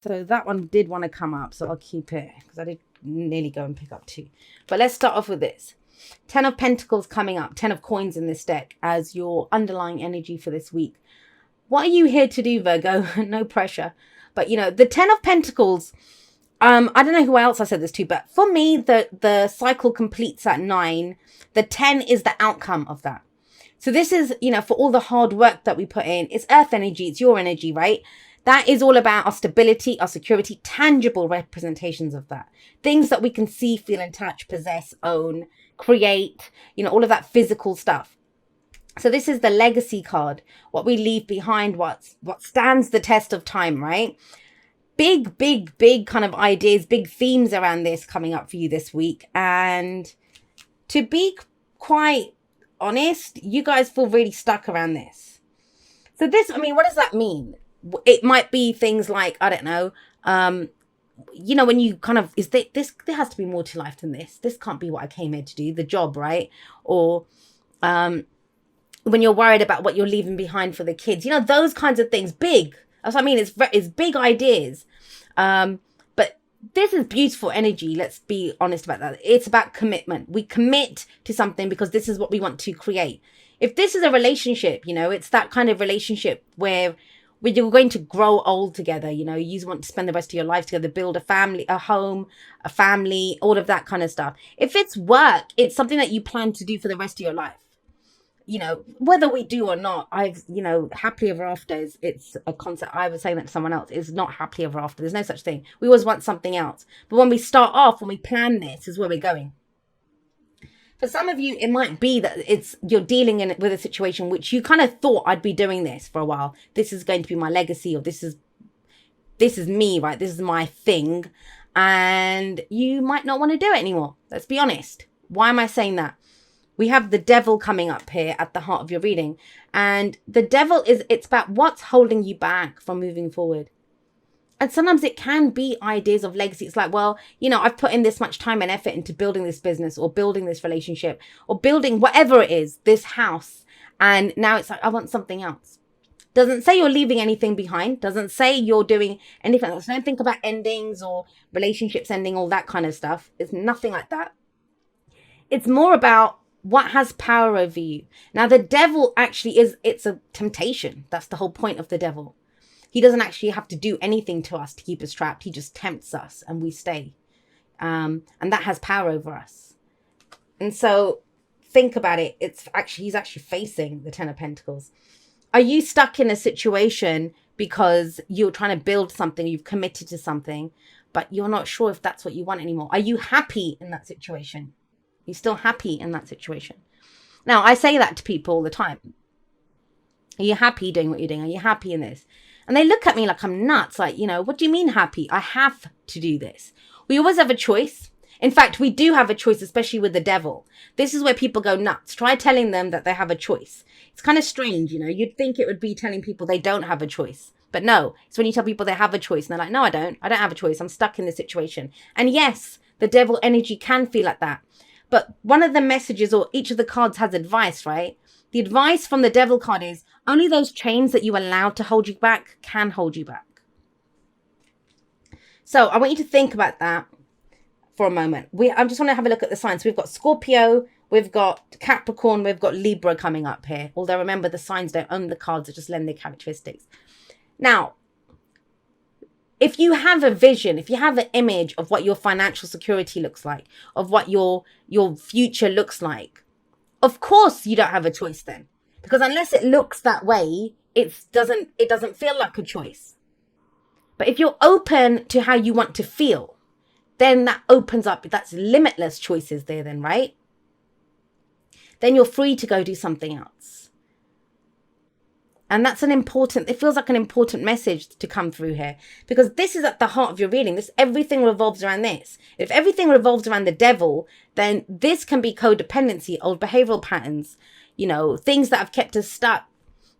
So that one did want to come up, so I'll keep it because I did nearly go and pick up two. But let's start off with this. 10 of Pentacles coming up, 10 of Coins in this deck as your underlying energy for this week. What are you here to do, Virgo? No pressure. But, you know, the 10 of Pentacles, I don't know who else I said this to, but for me, the cycle completes at 9. The 10 is the outcome of that. So this is, you know, for all the hard work that we put in, it's earth energy, it's your energy, right? That is all about our stability, our security, tangible representations of that. Things that we can see, feel, and touch, possess, own, create, you know, all of that physical stuff. So this is the legacy card, what we leave behind, what stands the test of time, right? Big kind of ideas, big themes around this coming up for you this week. And to be quite honest, you guys feel really stuck around this. So this, I mean, what does that mean? It might be things like, I don't know, you know, when you kind of, there has to be more to life than this. This can't be what I came here to do, the job, right? Or when you're worried about what you're leaving behind for the kids, you know, those kinds of things, big. That's what I mean. It's big ideas. But this is beautiful energy. Let's be honest about that. It's about commitment. We commit to something because this is what we want to create. If this is a relationship, you know, it's that kind of relationship where you're going to grow old together. You know, you want to spend the rest of your life together, build a family, a home, a family, all of that kind of stuff. If it's work, it's something that you plan to do for the rest of your life. You know, whether we do or not, you know, happily ever after it's a concept. I was saying that to someone else. It's not happily ever after. There's no such thing. We always want something else. But when we start off, when we plan this, is where we're going. For some of you, it might be that you're dealing with a situation which you kind of thought I'd be doing this for a while. This is going to be my legacy, or this is me, right? This is my thing. And you might not want to do it anymore. Let's be honest. Why am I saying that? We have the devil coming up here at the heart of your reading. And the devil it's about what's holding you back from moving forward. And sometimes it can be ideas of legacy. It's like, well, you know, I've put in this much time and effort into building this business or building this relationship or building whatever it is, this house. And now it's like, I want something else. Doesn't say you're leaving anything behind. Does't say you're doing anything else. Don't think about endings or relationships ending, all that kind of stuff. It's nothing like that. It's more about what has power over you. Now, the devil actually it's a temptation. That's the whole point of the devil. He doesn't actually have to do anything to us to keep us trapped. He just tempts us and we stay. And that has power over us. And so think about it. He's actually facing the 10 of Pentacles. Are you stuck in a situation because you're trying to build something, you've committed to something, but you're not sure if that's what you want anymore? Are you happy in that situation? You're still happy in that situation. Now, I say that to people all the time. Are you happy doing what you're doing? Are you happy in this? And they look at me like I'm nuts. Like, you know, what do you mean happy? I have to do this. We always have a choice. In fact, we do have a choice, especially with the devil. This is where people go nuts. Try telling them that they have a choice. It's kind of strange, you know. You'd think it would be telling people they don't have a choice. But no, it's when you tell people they have a choice and they're like, no, I don't. I don't have a choice. I'm stuck in this situation. And yes, the devil energy can feel like that. But one of the messages, or each of the cards has advice, right? The advice from the devil card is only those chains that you allow to hold you back can hold you back. So I want you to think about that for a moment. I just want to have a look at the signs. We've got Scorpio, we've got Capricorn, we've got Libra coming up here. Although remember, the signs don't own the cards, they just lend their characteristics. Now, if you have a vision, if you have an image of what your financial security looks like, of what your future looks like, of course you don't have a choice then. Because unless it looks that way, it doesn't feel like a choice. But if you're open to how you want to feel, then that opens up, that's limitless choices there then, right? Then you're free to go do something else. And that's it feels like an important message to come through here, because this is at the heart of your reading. Everything revolves around this. If everything revolves around the devil, then this can be codependency, old behavioral patterns, you know, things that have kept us stuck,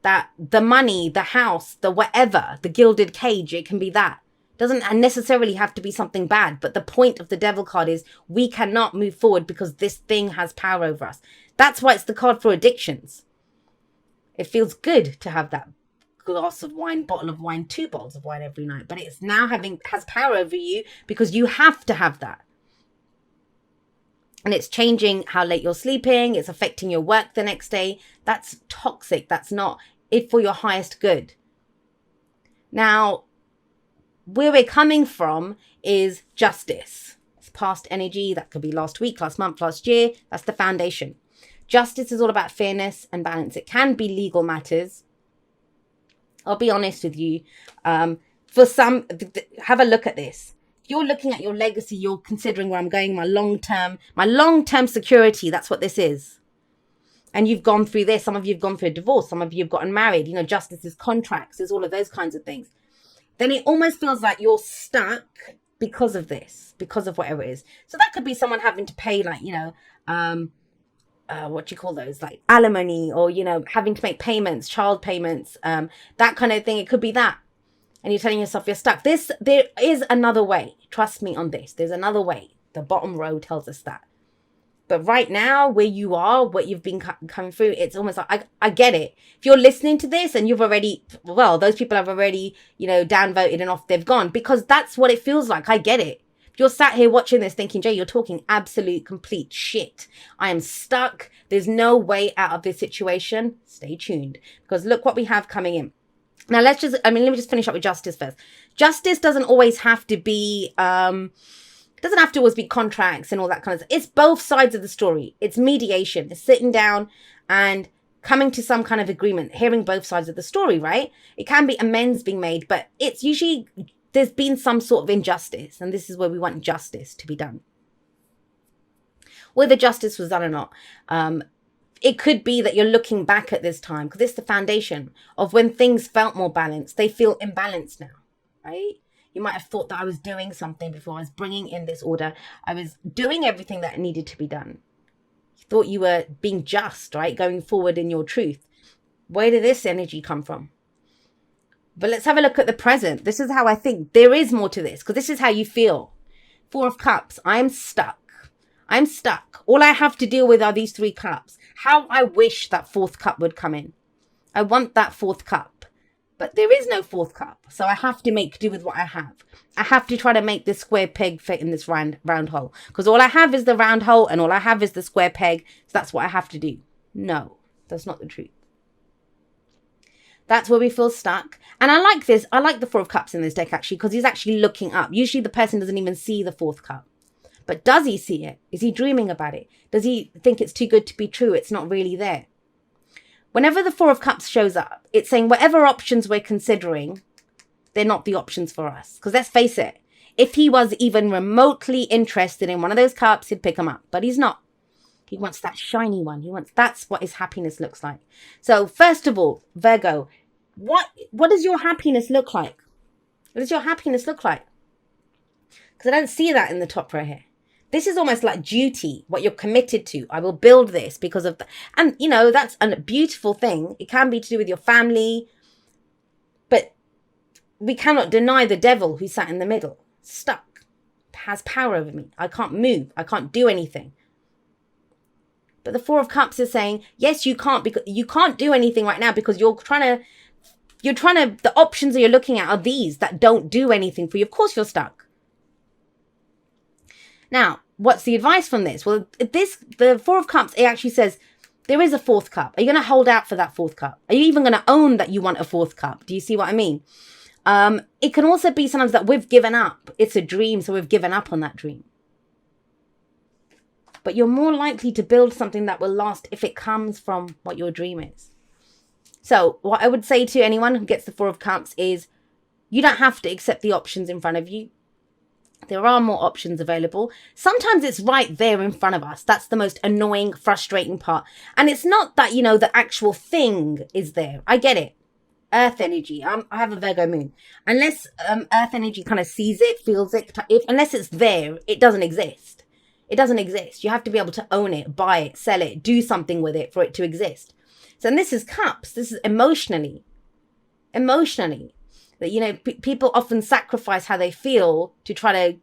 that the money, the house, the whatever, the gilded cage, it can be that. Doesn't necessarily have to be something bad. But the point of the devil card is we cannot move forward because this thing has power over us. That's why it's the card for addictions. It feels good to have that glass of wine, bottle of wine, 2 bottles of wine every night, but it's now has power over you because you have to have that. And it's changing how late you're sleeping. It's affecting your work the next day. That's toxic. That's not it for your highest good. Now, where we're coming from is justice. It's past energy. That could be last week, last month, last year. That's the foundation. Justice is all about fairness and balance. It can be legal matters. I'll be honest with you. For some, have a look at this. If you're looking at your legacy, you're considering where I'm going, my long-term security. That's what this is. And you've gone through this. Some of you have gone through a divorce. Some of you have gotten married. You know, justice is contracts. There's all of those kinds of things. Then it almost feels like you're stuck because of this, because of whatever it is. So that could be someone having to pay, like, you know, what do you call those? Like alimony, or, you know, having to make payments, child payments, that kind of thing. It could be that. And you're telling yourself you're stuck. There is another way. Trust me on this. There's another way. The bottom row tells us that. But right now, where you are, what you've been coming through, it's almost like, I get it. If you're listening to this and you've already, well, those people have already, you know, downvoted and off they've gone, because that's what it feels like. I get it. If you're sat here watching this thinking, Jay, you're talking absolute, complete shit. I am stuck. There's no way out of this situation. Stay tuned, because look what we have coming in. Now, let me just finish up with justice first. Justice doesn't always have to be, it doesn't have to always be contracts and all that kind of stuff. It's both sides of the story. It's mediation. It's sitting down and coming to some kind of agreement, hearing both sides of the story, right? It can be amends being made, but it's usually, there's been some sort of injustice, and this is where we want justice to be done. Whether justice was done or not, it could be that you're looking back at this time, because it's the foundation of when things felt more balanced. They feel imbalanced now, right? You might have thought that I was doing something before. I was bringing in this order. I was doing everything that needed to be done. You thought you were being just, right? Going forward in your truth. Where did this energy come from? But let's have a look at the present. This is how I think there is more to this, because this is how you feel. 4 of Cups. I'm stuck. I'm stuck. All I have to deal with are these 3 cups. How I wish that 4th cup would come in. I want that 4th cup. But there is no 4th cup. So I have to make do with what I have. I have to try to make this square peg fit in this round hole. Because all I have is the round hole and all I have is the square peg. So that's what I have to do. No, that's not the truth. That's where we feel stuck. And I like this. I like the 4 of Cups in this deck, actually, because he's actually looking up. Usually the person doesn't even see the 4th cup. But does he see it? Is he dreaming about it? Does he think it's too good to be true? It's not really there. Whenever the 4 of Cups shows up, it's saying whatever options we're considering, they're not the options for us. Because let's face it, if he was even remotely interested in one of those cups, he'd pick them up. But he's not. He wants that shiny one. That's what his happiness looks like. So first of all, Virgo, what does your happiness look like? What does your happiness look like? Because I don't see that in the top row here. This is almost like duty, what you're committed to. I will build this because of and you know, that's a beautiful thing. It can be to do with your family, but we cannot deny the devil who sat in the middle, stuck, has power over me. I can't move. I can't do anything. But the 4 of Cups is saying, yes, you can't, because you can't do anything right now because you're trying to, the options that you're looking at are these that don't do anything for you. Of course you're stuck. Now, what's the advice from this? Well, the 4 of Cups, it actually says there is a 4th cup. Are you going to hold out for that 4th cup? Are you even going to own that you want a 4th cup? Do you see what I mean? It can also be sometimes that we've given up. It's a dream, so we've given up on that dream. But you're more likely to build something that will last if it comes from what your dream is. So what I would say to anyone who gets the 4 of Cups is you don't have to accept the options in front of you. There are more options available. Sometimes it's right there in front of us. That's the most annoying, frustrating part. And it's not that, you know, the actual thing is there. I get it. Earth energy. I have a Virgo moon. Unless Earth energy kind of sees it, feels it, unless it's there, it doesn't exist. It doesn't exist. You have to be able to own it, buy it, sell it, do something with it for it to exist. So, and this is Cups. This is emotionally. That, you know, people often sacrifice how they feel to try to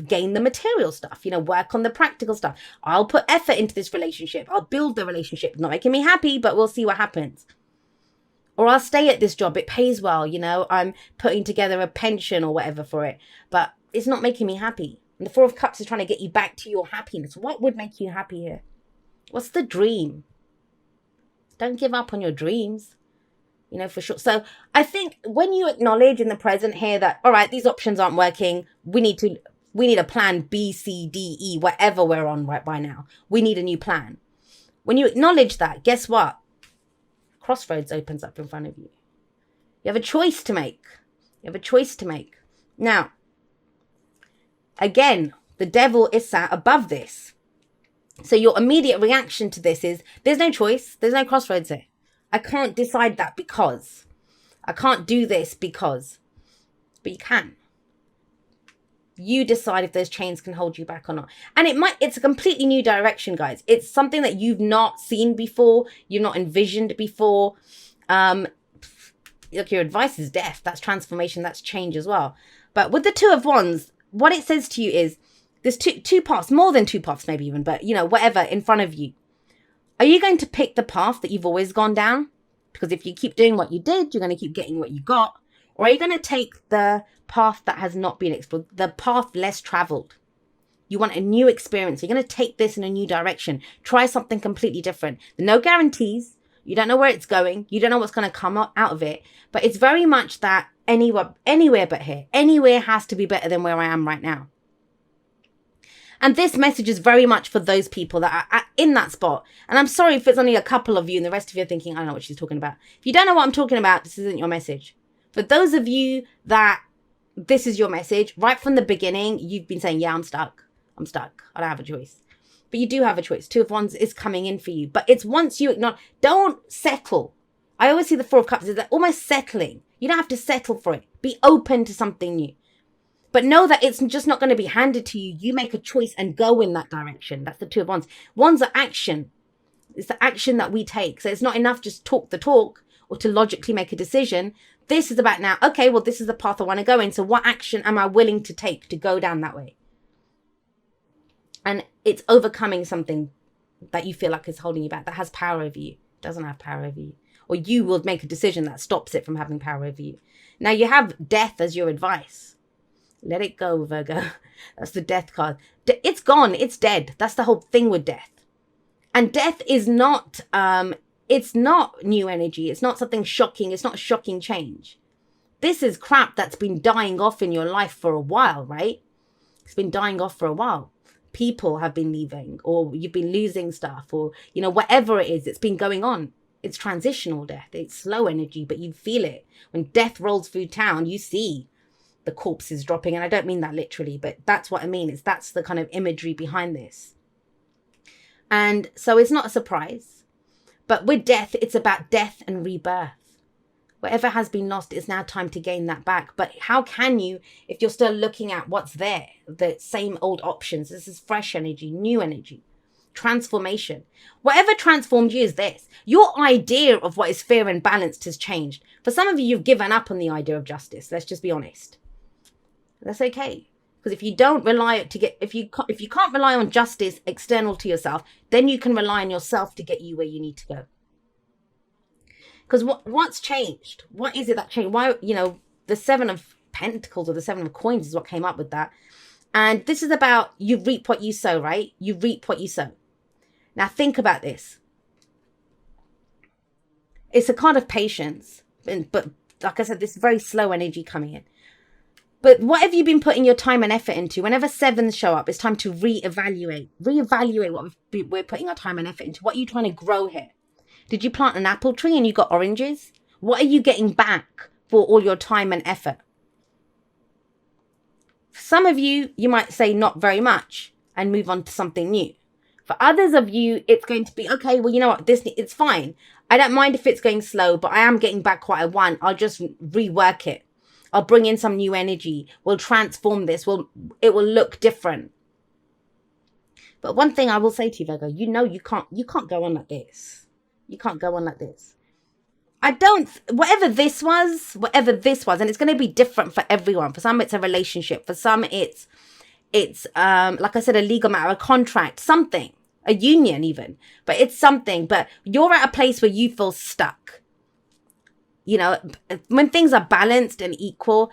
gain the material stuff, you know, work on the practical stuff. I'll put effort into this relationship. I'll build the relationship. Not making me happy, but we'll see what happens. Or I'll stay at this job. It pays well, you know, I'm putting together a pension or whatever for it, but it's not making me happy. And the Four of Cups is trying to get you back to your happiness. What would make you happy here? What's the dream? Don't give up on your dreams, you know, for sure. So I think when you acknowledge in the present here that, all right, these options aren't working. We need a plan B, C, D, E, whatever we're on right by now. We need a new plan. When you acknowledge that, guess what? Crossroads opens up in front of you. You have a choice to make. You have a choice to make. Now, again, the devil is sat above this. So your immediate reaction to this is, there's no choice. There's no crossroads here. I can't decide that because. I can't do this because. But you can. You decide if those chains can hold you back or not. And it's a completely new direction, guys. It's something that you've not seen before. You've not envisioned before. Look, your advice is death. That's transformation. That's change as well. But with the Two of Wands, what it says to you is, there's two paths, more than two paths maybe even, but you know, whatever in front of you. Are you going to pick the path that you've always gone down? Because if you keep doing what you did, you're going to keep getting what you got. Or are you going to take the path that has not been explored, the path less traveled? You want a new experience. You're going to take this in a new direction. Try something completely different. No guarantees. You don't know where it's going. You don't know what's going to come out of it. But it's very much that anywhere but here. Anywhere has to be better than where I am right now. And this message is very much for those people that are in that spot. And I'm sorry if it's only a couple of you and the rest of you are thinking, I don't know what she's talking about. If you don't know what I'm talking about, this isn't your message. For those of you that this is your message, right from the beginning, you've been saying, yeah, I'm stuck. I don't have a choice. But you do have a choice. Two of Wands is coming in for you. But it's once you acknowledge, don't settle. I always see the Four of Cups as like almost settling. You don't have to settle for it. Be open to something new. But know that it's just not going to be handed to you. You make a choice and go in that direction. That's the Two of Wands. Wands are action. It's the action that we take. So it's not enough just talk the talk or to logically make a decision. This is about now, okay, well, this is the path I want to go in. So what action am I willing to take to go down that way? And it's overcoming something that you feel like is holding you back, that has power over you. It doesn't have power over you. Or you will make a decision that stops it from having power over you. Now you have death as your advice. Let it go, Virgo. That's the death card. It's gone. It's dead. That's the whole thing with death. And death is not, it's not new energy. It's not something shocking. It's not a shocking change. This is crap that's been dying off in your life for a while, right? It's been dying off for a while. People have been leaving, or you've been losing stuff, or, you know, whatever it is, it's been going on. It's transitional death. It's slow energy, but you feel it. When death rolls through town, you see the corpses dropping. And I don't mean that literally, but that's what I mean. That's the kind of imagery behind this. And so it's not a surprise. But with death, it's about death and rebirth. Whatever has been lost, it's now time to gain that back. But how can you, if you're still looking at what's there, the same old options? This is fresh energy, new energy, transformation. Whatever transformed you is this. Your idea of what is fair and balanced has changed. For some of you, you've given up on the idea of justice. Let's just be honest. That's okay. Because if you don't rely if you can't rely on justice external to yourself, then you can rely on yourself to get you where you need to go. Because what's changed? What is it that changed? Why, you know, the Seven of Pentacles or the Seven of Coins is what came up with that. And this is about you reap what you sow, right? You reap what you sow. Now think about this. It's a card of patience. But like I said, this very slow energy coming in. But what have you been putting your time and effort into? Whenever sevens show up, it's time to reevaluate. Reevaluate what we're putting our time and effort into. What are you trying to grow here? Did you plant an apple tree and you got oranges? What are you getting back for all your time and effort? For some of you, you might say not very much and move on to something new. For others of you, it's going to be, okay, well, you know what, it's fine. I don't mind if it's going slow, but I am getting back what I want. I'll just rework it. I'll bring in some new energy. We'll transform this. It will look different. But one thing I will say to you, Virgo, you know you can't go on like this. You can't go on like this. Whatever this was, and it's going to be different for everyone. For some, it's a relationship. For some, it's like I said, a legal matter, a contract, something, a union even. But it's something. But you're at a place where you feel stuck. You know, when things are balanced and equal,